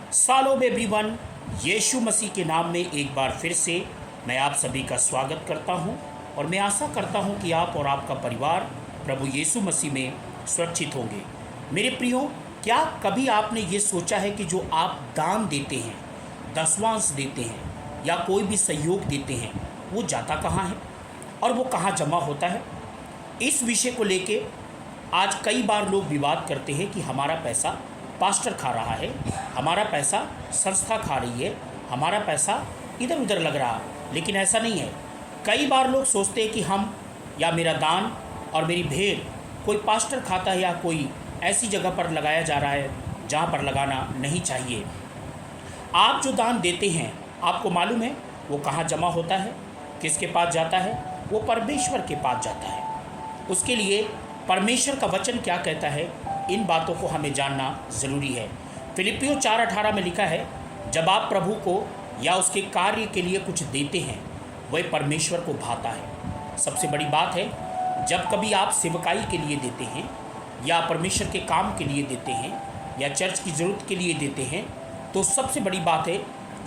सालों एवरीवन, यीशु मसीह के नाम में एक बार फिर से मैं आप सभी का स्वागत करता हूं और मैं आशा करता हूं कि आप और आपका परिवार प्रभु यीशु मसीह में सुरक्षित होंगे। मेरे प्रियो, क्या कभी आपने ये सोचा है कि जो आप दान देते हैं, दसवांश देते हैं या कोई भी सहयोग देते हैं, वो जाता कहाँ है और वो कहाँ जमा होता है? इस विषय को लेके आज कई बार लोग विवाद करते हैं कि हमारा पैसा पास्टर खा रहा है, हमारा पैसा संस्था खा रही है, हमारा पैसा इधर उधर लग रहा है। लेकिन ऐसा नहीं है। कई बार लोग सोचते हैं कि हम या मेरा दान और मेरी भेंट कोई पास्टर खाता है या कोई ऐसी जगह पर लगाया जा रहा है जहाँ पर लगाना नहीं चाहिए। आप जो दान देते हैं, आपको मालूम है वो कहाँ जमा होता है, किसके पास जाता है? वो परमेश्वर के पास जाता है। उसके लिए परमेश्वर का वचन क्या कहता है, इन बातों को हमें जानना ज़रूरी है। फिलिपियों 4:18 में लिखा है, जब आप प्रभु को या उसके कार्य के लिए कुछ देते हैं, वह परमेश्वर को भाता है। सबसे बड़ी बात है, जब कभी आप सेवकाई के लिए देते हैं या परमेश्वर के काम के लिए देते हैं या चर्च की ज़रूरत के लिए देते हैं, तो सबसे बड़ी बात है,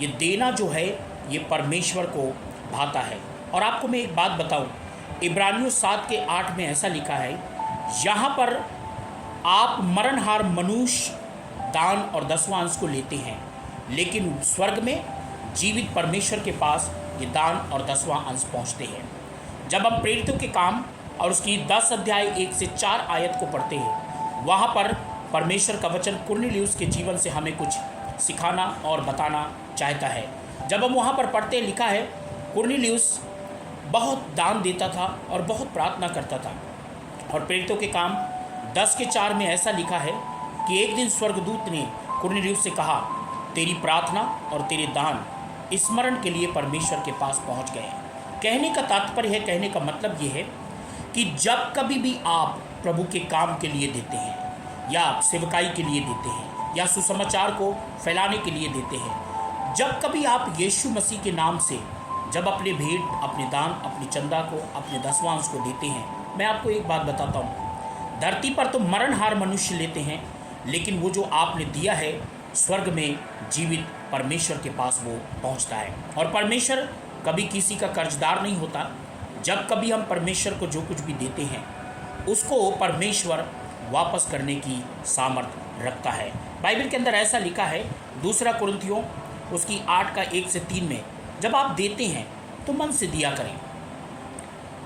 ये देना जो है ये परमेश्वर को भाता है। और आपको मैं एक बात बताऊं, इब्रानियों 7:8 में ऐसा लिखा है, यहाँ पर आप मरणहार मनुष्य दान और दसवां अंश को लेते हैं, लेकिन स्वर्ग में जीवित परमेश्वर के पास ये दान और दसवां अंश पहुँचते हैं। जब हम प्रेरितों के काम और उसकी 10 अध्याय 1 से 4 आयत को पढ़ते हैं, वहाँ पर परमेश्वर का वचन कुरनेलियुस के जीवन से हमें कुछ सिखाना और बताना चाहता है। जब हम वहाँ पर पढ़ते, लिखा है, कुरनेलियुस बहुत दान देता था और बहुत प्रार्थना करता था। और प्रेरितों के काम 10:4 में ऐसा लिखा है कि एक दिन स्वर्गदूत ने कुरनेलियुस से कहा, तेरी प्रार्थना और तेरे दान स्मरण के लिए परमेश्वर के पास पहुंच गए। कहने का तात्पर्य है, कहने का मतलब ये है कि जब कभी भी आप प्रभु के काम के लिए देते हैं या सेवकाई के लिए देते हैं या सुसमाचार को फैलाने के लिए देते हैं, जब कभी आप यीशु मसीह के नाम से जब अपने भेंट, अपने दान, अपनी चंदा को, अपने दसवांश को देते हैं, मैं आपको एक बात बताता हूँ, धरती पर तो मरणहार मनुष्य लेते हैं, लेकिन वो जो आपने दिया है, स्वर्ग में जीवित परमेश्वर के पास वो पहुंचता है। और परमेश्वर कभी किसी का कर्जदार नहीं होता। जब कभी हम परमेश्वर को जो कुछ भी देते हैं, उसको परमेश्वर वापस करने की सामर्थ्य रखता है। बाइबल के अंदर ऐसा लिखा है, 2 कुरिन्थियों उसकी 8:1-3 में, जब आप देते हैं तो मन से दिया करें।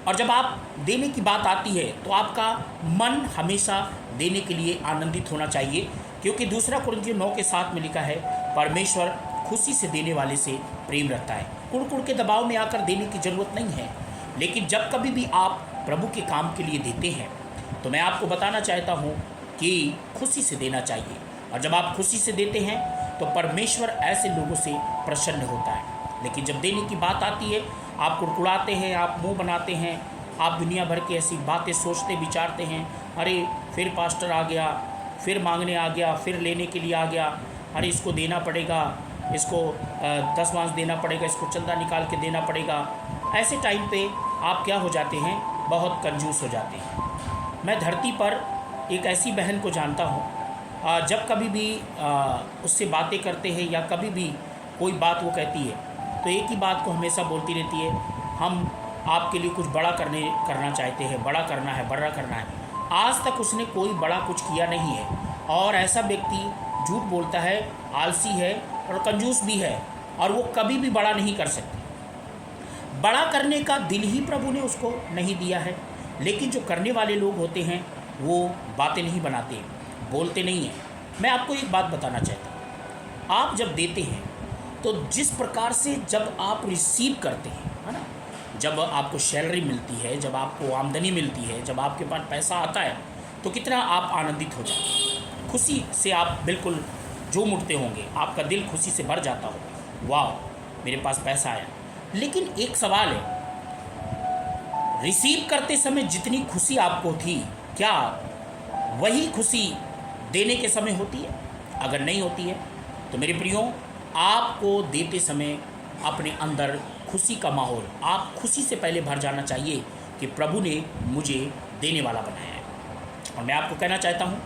और जब आप देने की बात आती है तो आपका मन हमेशा देने के लिए आनंदित होना चाहिए, क्योंकि 2 कुरिन्थियों 9:7 में लिखा है, परमेश्वर खुशी से देने वाले से प्रेम रखता है। कुड़ के दबाव में आकर देने की ज़रूरत नहीं है। लेकिन जब कभी भी आप प्रभु के काम के लिए देते हैं, तो मैं आपको बताना चाहता हूँ कि खुशी से देना चाहिए। और जब आप खुशी से देते हैं तो परमेश्वर ऐसे लोगों से प्रसन्न होता है। लेकिन जब देने की बात आती है, आप कुड़कुड़ाते हैं, आप मुंह बनाते हैं, आप दुनिया भर की ऐसी बातें सोचते विचारते हैं, अरे फिर पास्टर आ गया, फिर मांगने आ गया, फिर लेने के लिए आ गया, अरे इसको देना पड़ेगा, इसको दसवांश देना पड़ेगा, इसको चंदा निकाल के देना पड़ेगा। ऐसे टाइम पे आप क्या हो जाते हैं, बहुत कंजूस हो जाते हैं। मैं धरती पर एक ऐसी बहन को जानता हूँ, जब कभी भी उससे बातें करते हैं या कभी भी कोई बात वो कहती है, तो एक ही बात को हमेशा बोलती रहती है, हम आपके लिए कुछ बड़ा करना चाहते हैं, बड़ा करना है, बड़ा करना है। आज तक उसने कोई बड़ा कुछ किया नहीं है। और ऐसा व्यक्ति झूठ बोलता है, आलसी है और कंजूस भी है, और वो कभी भी बड़ा नहीं कर सकती। बड़ा करने का दिल ही प्रभु ने उसको नहीं दिया है। लेकिन जो करने वाले लोग होते हैं, वो बातें नहीं बनाते, बोलते नहीं हैं। मैं आपको एक बात बताना चाहता हूँ, आप जब देते हैं तो जिस प्रकार से जब आप रिसीव करते हैं, है ना, जब आपको सैलरी मिलती है, जब आपको आमदनी मिलती है, जब आपके पास पैसा आता है, तो कितना आप आनंदित हो जाते हैं। खुशी से आप बिल्कुल झूम उठते होंगे, आपका दिल खुशी से भर जाता होगा, वाह मेरे पास पैसा आया। लेकिन एक सवाल है, रिसीव करते समय जितनी खुशी आपको थी, क्या वही खुशी देने के समय होती है? अगर नहीं होती है तो मेरे प्रियो, आपको देते समय अपने अंदर खुशी का माहौल, आप खुशी से पहले भर जाना चाहिए कि प्रभु ने मुझे देने वाला बनाया है। और मैं आपको कहना चाहता हूँ,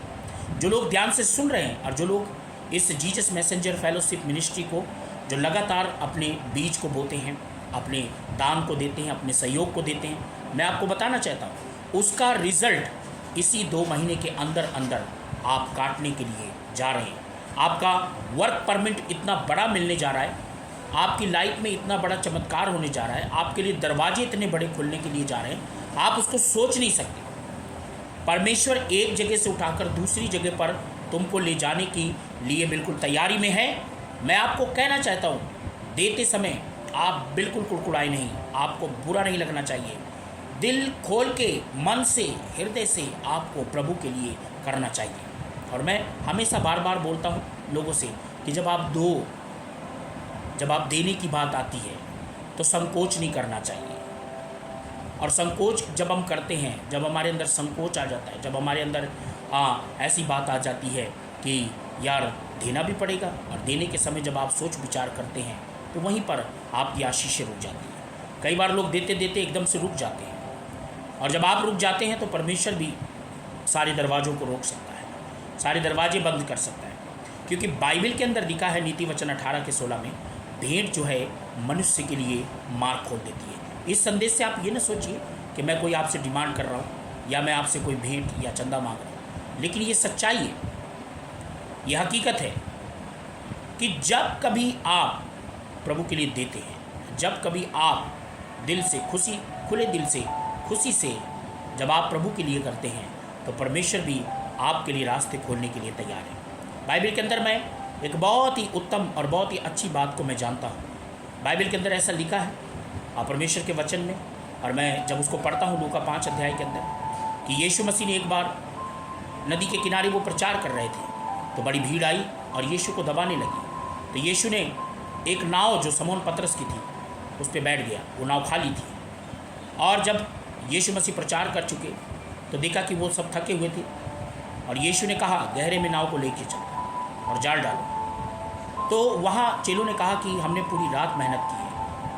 जो लोग ध्यान से सुन रहे हैं और जो लोग इस जीसस मैसेंजर फेलोशिप मिनिस्ट्री को, जो लगातार अपने बीज को बोते हैं, अपने दान को देते हैं, अपने सहयोग को देते हैं, मैं आपको बताना चाहता हूँ उसका रिजल्ट इसी 2 महीने के अंदर अंदर आप काटने के लिए जा रहे हैं। आपका वर्क परमिट इतना बड़ा मिलने जा रहा है, आपकी लाइफ में इतना बड़ा चमत्कार होने जा रहा है, आपके लिए दरवाजे इतने बड़े खुलने के लिए जा रहे हैं, आप उसको सोच नहीं सकते। परमेश्वर एक जगह से उठाकर दूसरी जगह पर तुमको ले जाने के लिए बिल्कुल तैयारी में है। मैं आपको कहना चाहता हूँ, देते समय आप बिल्कुल कुड़कुड़ाए नहीं, आपको बुरा नहीं लगना चाहिए। दिल खोल के, मन से, हृदय से आपको प्रभु के लिए करना चाहिए। और मैं हमेशा बार बार बोलता हूँ लोगों से कि जब आप देने की बात आती है तो संकोच नहीं करना चाहिए। और संकोच जब हम करते हैं, जब हमारे अंदर संकोच आ जाता है, जब हमारे अंदर ऐसी बात आ जाती है कि यार देना भी पड़ेगा, और देने के समय जब आप सोच विचार करते हैं तो वहीं पर आपकी आशीषें रुक जाती हैं। कई बार लोग देते देते एकदम से रुक जाते हैं, और जब आप रुक जाते हैं तो परमेश्वर भी सारे दरवाज़ों को रोक सकता है, सारे दरवाजे बंद कर सकता है। क्योंकि बाइबल के अंदर लिखा है, नीति वचन 18 के 16 में, भेंट जो है मनुष्य के लिए मार्ग खोल देती है। इस संदेश से आप ये ना सोचिए कि मैं कोई आपसे डिमांड कर रहा हूँ या मैं आपसे कोई भेंट या चंदा मांग रहा हूँ, लेकिन ये सच्चाई है, ये हकीकत है कि जब कभी आप प्रभु के लिए देते हैं, जब कभी आप दिल से खुले दिल से, खुशी से जब आप प्रभु के लिए करते हैं, तो परमेश्वर भी आपके लिए रास्ते खोलने के लिए तैयार है। बाइबल के अंदर मैं एक बहुत ही उत्तम और बहुत ही अच्छी बात को मैं जानता हूँ। बाइबल के अंदर ऐसा लिखा है परमेश्वर के वचन में, और मैं जब उसको पढ़ता हूँ लूका 5 अध्याय के अंदर, कि यीशु मसीह ने एक बार नदी के किनारे वो प्रचार कर रहे थे, तो बड़ी भीड़ आई और यीशु को दबाने लगी। तो यीशु ने एक नाव जो समौन पतरस की थी उस पर बैठ गया, वो नाव खाली थी। और जब यीशु मसीह प्रचार कर चुके तो देखा कि वो सब थके हुए थे, और यीशु ने कहा गहरे में नाव को लेके चलो और जाल डालो। तो वहाँ चेलों ने कहा कि हमने पूरी रात मेहनत की है,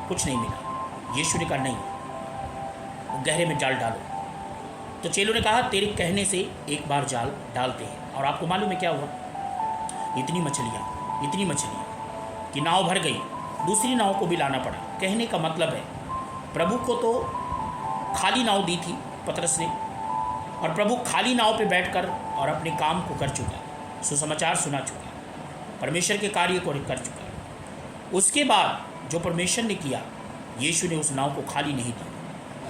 कुछ नहीं मिला। यीशु ने कहा नहीं, गहरे में जाल डालो। तो चेलों ने कहा तेरे कहने से एक बार जाल डालते हैं। और आपको मालूम है क्या हुआ? इतनी मछलियाँ कि नाव भर गई, दूसरी नाव को भी लाना पड़ा। कहने का मतलब है प्रभु को तो खाली नाव दी थी पतरस ने, और प्रभु खाली नाव पे बैठकर और अपने काम को कर चुका, सुसमाचार सुना चुका, परमेश्वर के कार्य को कर चुका। उसके बाद जो परमेश्वर ने किया, यीशु ने उस नाव को खाली नहीं दी,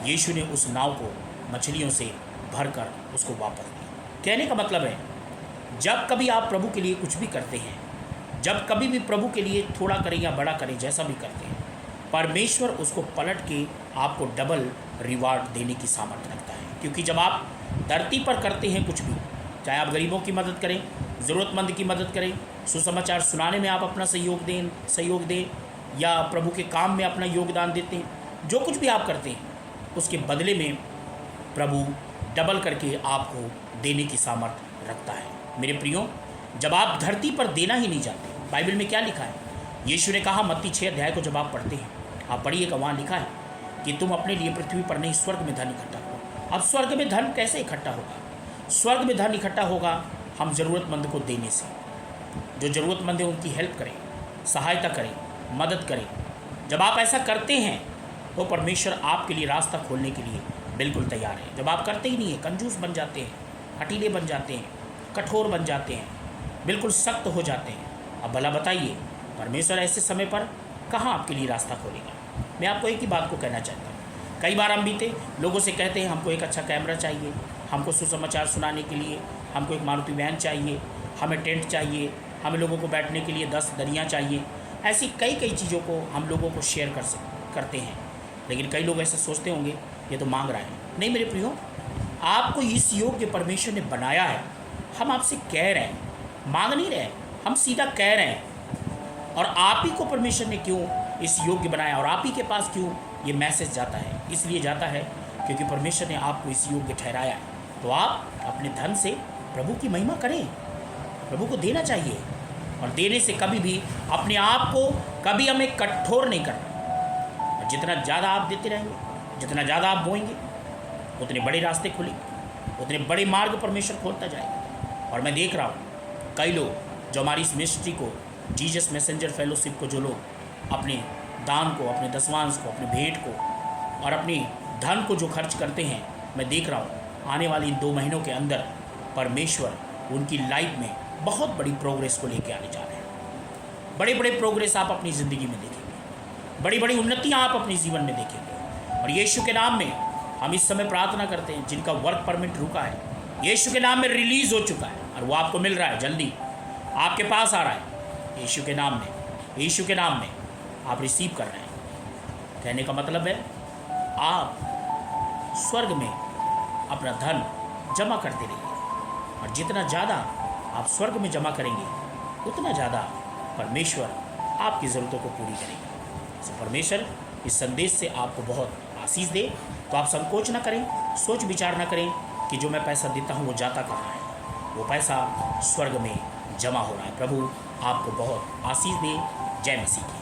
यीशु ने उस नाव को मछलियों से भरकर उसको वापस दिया। कहने का मतलब है जब कभी आप प्रभु के लिए कुछ भी करते हैं, जब कभी भी प्रभु के लिए थोड़ा करें या बड़ा करें, जैसा भी करते हैं, परमेश्वर उसको पलट के आपको डबल रिवार्ड देने की सामर्थ्य रखता है। क्योंकि जब आप धरती पर करते हैं कुछ भी, चाहे आप गरीबों की मदद करें, ज़रूरतमंद की मदद करें, सुसमाचार सुनाने में आप अपना सहयोग दें या प्रभु के काम में अपना योगदान देते हैं, जो कुछ भी आप करते हैं उसके बदले में प्रभु डबल करके आपको देने की सामर्थ्य रखता है। मेरे प्रियो, जब आप धरती पर देना ही नहीं जानते, बाइबल में क्या लिखा है? यीशु ने कहा मत्ती 6 अध्याय को जब आप पढ़ते हैं, आप पढ़िएगा, वहाँ लिखा है कि तुम अपने लिए पृथ्वी पर नहीं स्वर्ग में धन इकट्ठा करो। अब स्वर्ग में धन कैसे इकट्ठा होगा? स्वर्ग में धन इकट्ठा होगा हम ज़रूरतमंद को देने से। जो ज़रूरतमंद है उनकी हेल्प करें, सहायता करें, मदद करें। जब आप ऐसा करते हैं तो परमेश्वर आपके लिए रास्ता खोलने के लिए बिल्कुल तैयार है। जब आप करते ही नहीं है, कंजूस बन जाते हैं, हठीले बन जाते हैं, कठोर बन जाते हैं, बिल्कुल सख्त हो जाते हैं, अब भला बताइए परमेश्वर ऐसे समय पर कहाँ आपके लिए रास्ता खोलेगा? मैं आपको एक ही बात को कहना चाहता हूँ। कई बार हम बीते लोगों से कहते हैं हमको एक अच्छा कैमरा चाहिए, हमको सुसमाचार सुनाने के लिए हमको एक मारुति वैन चाहिए, हमें टेंट चाहिए, हमें लोगों को बैठने के लिए 10 दरियाँ चाहिए। ऐसी कई चीज़ों को हम लोगों को शेयर करते हैं। लेकिन कई लोग ऐसे सोचते होंगे ये तो मांग रहा है। नहीं मेरे प्रियो, आपको इस योग्य परमेश्वर ने बनाया है। हम आपसे कह रहे हैं, मांग नहीं रहे, हम सीधा कह रहे हैं। और आप ही को परमेश्वर ने क्यों इस योग्य बनाया और आप ही के पास क्यों ये मैसेज जाता है? इसलिए जाता है क्योंकि परमेश्वर ने आपको इस योग्य ठहराया है। तो आप अपने धन से प्रभु की महिमा करें, प्रभु को देना चाहिए। और देने से कभी भी अपने आप को कभी हमें कठोर नहीं करना। और जितना ज़्यादा आप देते रहेंगे, जितना ज़्यादा आप बोएंगे, उतने बड़े रास्ते खुलेंगे, उतने बड़े मार्ग परमेश्वर खोलता जाएगा। और मैं देख रहा हूँ कई लोग जो हमारी इस मिनिस्ट्री को, जीसस मैसेंजर फेलोशिप को, जो लोग अपने दान को, अपने दसवांश को, अपने भेंट को और अपनी धन को जो खर्च करते हैं, मैं देख रहा हूँ आने वाली इन 2 महीनों के अंदर परमेश्वर उनकी लाइफ में बहुत बड़ी प्रोग्रेस को लेके आने जा रहे हैं। बड़े बड़े प्रोग्रेस आप अपनी ज़िंदगी में देखेंगे, बड़ी बड़ी उन्नतियाँ आप अपने जीवन में देखेंगे। और यीशु के नाम में हम इस समय प्रार्थना करते हैं, जिनका वर्क परमिट रुका है, यीशु के नाम में रिलीज़ हो चुका है और वो आपको मिल रहा है, जल्दी आपके पास आ रहा है। यीशु के नाम में, यीशु के नाम में आप रिसीव कर रहे हैं। कहने का मतलब है आप स्वर्ग में अपना धन जमा करते रहिए, और जितना ज़्यादा आप स्वर्ग में जमा करेंगे उतना ज़्यादा परमेश्वर आपकी ज़रूरतों को पूरी करेंगे। तो परमेश्वर इस संदेश से आपको बहुत आशीष दे। तो आप संकोच ना करें, सोच विचार ना करें कि जो मैं पैसा देता हूँ वो जाता कहाँ है, वो पैसा स्वर्ग में जमा हो रहा है। प्रभु आपको बहुत आशीष दे। जय मसीह की।